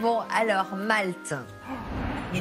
Bon, alors, Malte.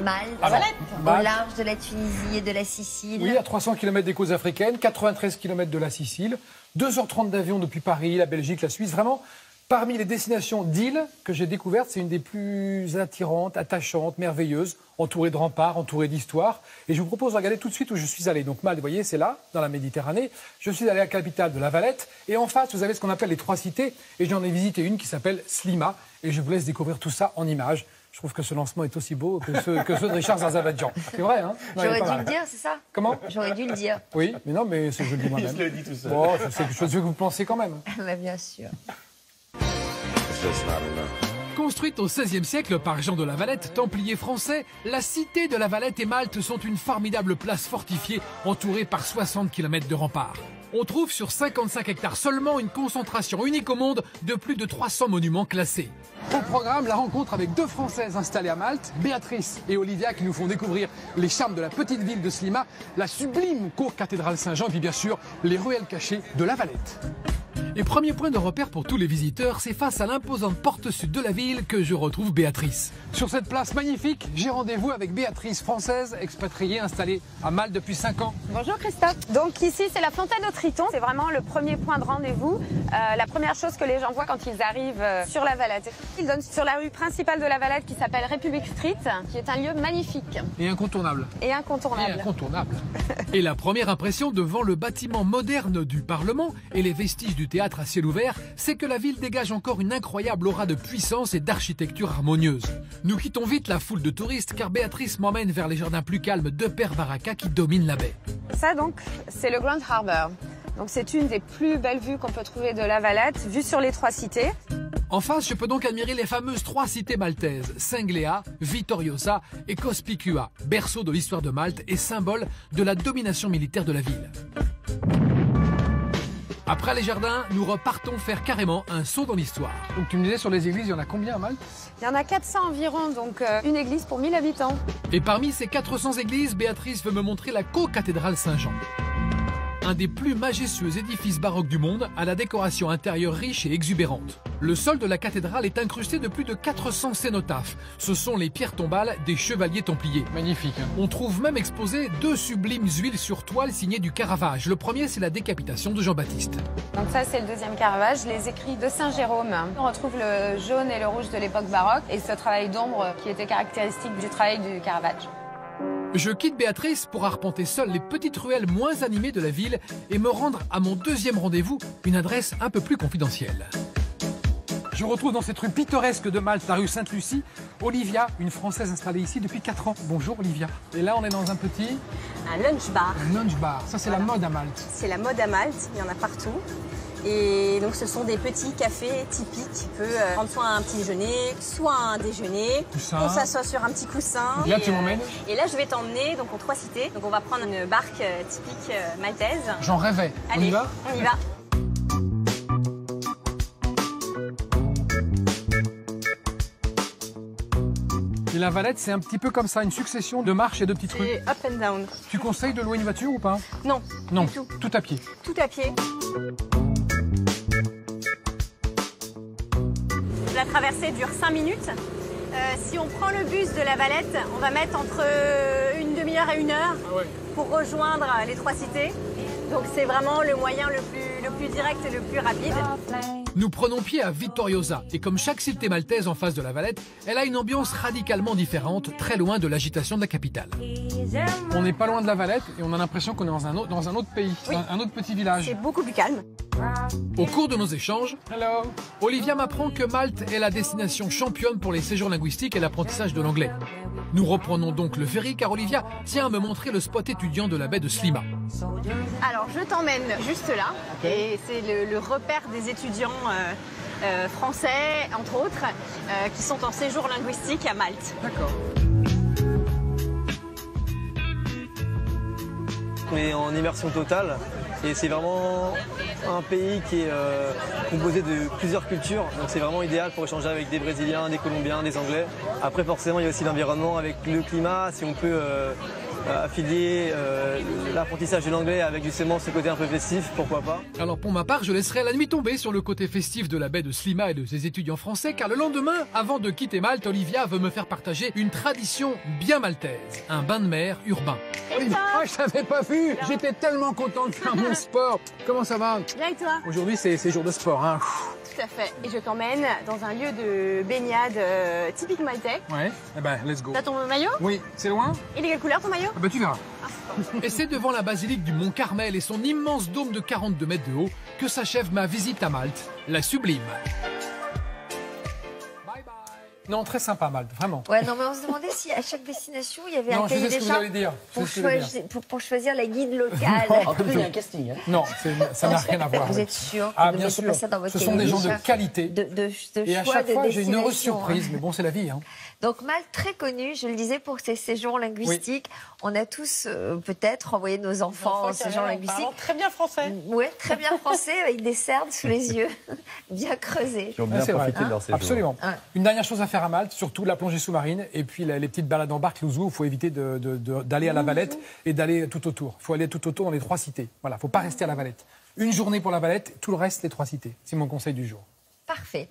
Malte, au large de la Tunisie et de la Sicile. Oui, à 300 km des côtes africaines, 93 km de la Sicile, 2h30 d'avion depuis Paris, la Belgique, la Suisse. Vraiment, parmi les destinations d'îles que j'ai découvertes, c'est une des plus attirantes, attachantes, merveilleuses, entourée de remparts, entourée d'histoire. Et je vous propose de regarder tout de suite où je suis allé. Donc Malte, vous voyez, c'est là, dans la Méditerranée. Je suis allé à la capitale de La Valette. Et en face, vous avez ce qu'on appelle les trois cités. Et j'en ai visité une qui s'appelle Slima. Et je vous laisse découvrir tout ça en images. Je trouve que ce lancement est aussi beau que ceux de Richard Zarzabadjan. C'est vrai, hein? J'aurais dû le dire, c'est ça? Comment? J'aurais dû le dire. Oui, mais non, mais je le dis moi-même. Il se le dit tout seul. Bon, je sais que vous pensez quand même. Bah, bien sûr. Construite au XVIe siècle par Jean de La Valette, templier français, la cité de La Valette et Malte sont une formidable place fortifiée entourée par 60 km de remparts. On trouve sur 55 hectares seulement une concentration unique au monde de plus de 300 monuments classés. Au programme, la rencontre avec deux Françaises installées à Malte, Béatrice et Olivia, qui nous font découvrir les charmes de la petite ville de Slima, la sublime cour cathédrale Saint-Jean et puis bien sûr les ruelles cachées de La Valette. Et premier point de repère pour tous les visiteurs, c'est face à l'imposante porte sud de la ville que je retrouve Béatrice. Sur cette place magnifique, j'ai rendez-vous avec Béatrice, française, expatriée, installée à Malte depuis 5 ans. Bonjour Christophe. Donc ici c'est la fontaine au Triton, c'est vraiment le premier point de rendez-vous. La première chose que les gens voient quand ils arrivent sur La Valette. Ils donnent sur la rue principale de La Valette qui s'appelle République Street, qui est un lieu magnifique. Et incontournable. Et incontournable. Et incontournable. Et la première impression devant le bâtiment moderne du Parlement et les vestiges du théâtre à ciel ouvert, c'est que la ville dégage encore une incroyable aura de puissance et d'architecture harmonieuse. Nous quittons vite la foule de touristes car Béatrice m'emmène vers les jardins plus calmes de Père Baraka qui dominent la baie. Ça donc, c'est le Grand Harbour. Donc c'est une des plus belles vues qu'on peut trouver de La Valette, vue sur les trois cités. En face, je peux donc admirer les fameuses trois cités maltaises, Senglea, Vittoriosa et Cospicua, berceau de l'histoire de Malte et symbole de la domination militaire de la ville. Après les jardins, nous repartons faire carrément un saut dans l'histoire. Donc tu me disais sur les églises, il y en a combien à Malte? Il y en a 400 environ, donc une église pour 1000 habitants. Et parmi ces 400 églises, Béatrice veut me montrer la co-cathédrale Saint-Jean. Un des plus majestueux édifices baroques du monde, à la décoration intérieure riche et exubérante. Le sol de la cathédrale est incrusté de plus de 400 cénotaphes. Ce sont les pierres tombales des chevaliers templiers. Magnifique. Hein. On trouve même exposées deux sublimes huiles sur toile signées du Caravage. Le premier, c'est la décapitation de Jean-Baptiste. Donc ça, c'est le deuxième Caravage, les écrits de Saint-Jérôme. On retrouve le jaune et le rouge de l'époque baroque et ce travail d'ombre qui était caractéristique du travail du Caravage. Je quitte Béatrice pour arpenter seul les petites ruelles moins animées de la ville et me rendre à mon deuxième rendez-vous, une adresse un peu plus confidentielle. Je retrouve dans cette rue pittoresque de Malte, la rue Sainte-Lucie, Olivia, une Française installée ici depuis 4 ans. Bonjour Olivia. Et là, on est dans un petit... Un lunch bar. Un lunch bar. Ça, c'est Voilà. la mode à Malte. C'est la mode à Malte, il y en a partout. Et donc ce sont des petits cafés typiques. Tu peux prendre soit un petit déjeuner, soit un déjeuner. Coussin. On s'assoit sur un petit coussin. Donc là, tu m'emmènes. Et là, je vais t'emmener donc aux trois cités. Donc on va prendre une barque typique maltaise. J'en rêvais. Allez, On y va? On y va. Et la Valette, c'est un petit peu comme ça, une succession de marches et de petites rues. Et up and down. Tu conseilles de louer une voiture ou pas? Non, Non, du tout. tout à pied. Tout à pied. La traversée dure 5 minutes. Si on prend le bus de La Valette, on va mettre entre une demi-heure et 1 heure pour rejoindre les trois cités. Donc c'est vraiment le moyen le plus direct et le plus rapide. Nous prenons pied à Vittoriosa et comme chaque cité maltaise en face de La Valette, elle a une ambiance radicalement différente, très loin de l'agitation de la capitale. On n'est pas loin de la Valette et on a l'impression qu'on est dans un autre pays, Oui. un autre petit village. C'est beaucoup plus calme. Au cours de nos échanges, Hello. Olivia m'apprend que Malte est la destination championne pour les séjours linguistiques et l'apprentissage de l'anglais. Nous reprenons donc le ferry car Olivia tient à me montrer le spot étudiant de la baie de Slima. Alors je t'emmène juste là, et c'est le repère des étudiants français, entre autres, qui sont en séjour linguistique à Malte. D'accord. On est en immersion totale et c'est vraiment un pays qui est composé de plusieurs cultures. Donc c'est vraiment idéal pour échanger avec des Brésiliens, des Colombiens, des Anglais. Après forcément il y a aussi l'environnement avec le climat. Si on peut affilier l'apprentissage de l'anglais avec justement ce côté un peu festif, pourquoi pas. Alors pour ma part, je laisserai la nuit tomber sur le côté festif de la baie de Slima et de ses étudiants français, car le lendemain, avant de quitter Malte, Olivia veut me faire partager une tradition bien maltaise, un bain de mer urbain. Oh, je t'avais pas vu. J'étais tellement content de faire mon sport. Comment ça va? Bien et toi? Aujourd'hui, c'est jour de sport. Hein. Tout à fait. Et je t'emmène dans un lieu de baignade typique maltais. Ouais, eh ben, let's go. T'as ton maillot? Oui, c'est loin? Il est quelle couleur ton maillot? Ah ben, tu verras. Et c'est devant la basilique du Mont Carmel et son immense dôme de 42 mètres de haut que s'achève ma visite à Malte, la sublime. Non, très sympa, Malte, vraiment. Ouais, non, mais on se demandait si à chaque destination, il y avait Non, un je cahier sais ce des que vous charges allez dire. pour choisir la guide locale. En tout cas, il y a un casting. Hein. Non, ça n'a rien à voir. Vous êtes sûr? Ah, Vous ne bien mettez sûr. pas ça dans votre Ce sont des gens de charges qualité. Et à choix chaque de fois, j'ai une heureuse destination, surprise. hein. Mais bon, c'est la vie. Hein. Donc Malte, très connu, je le disais, pour ses séjours linguistiques. On a tous peut-être envoyé nos enfants en séjour linguistique. Très bien français. Oui, très bien français, avec des cernes sous les yeux, bien creusés. Qui ont bien Ah, c'est vrai. profité de leur séjour. Absolument. Ouais. Une dernière chose à faire à Malte, surtout la plongée sous-marine et puis les petites balades en barque, l'ouzou. Il faut éviter d'aller à la Valette et d'aller tout autour. Il faut aller tout autour dans les 3 cités. Voilà, il ne faut pas rester à la Valette. Une journée pour la Valette, tout le reste, les 3 cités. C'est mon conseil du jour. Parfait.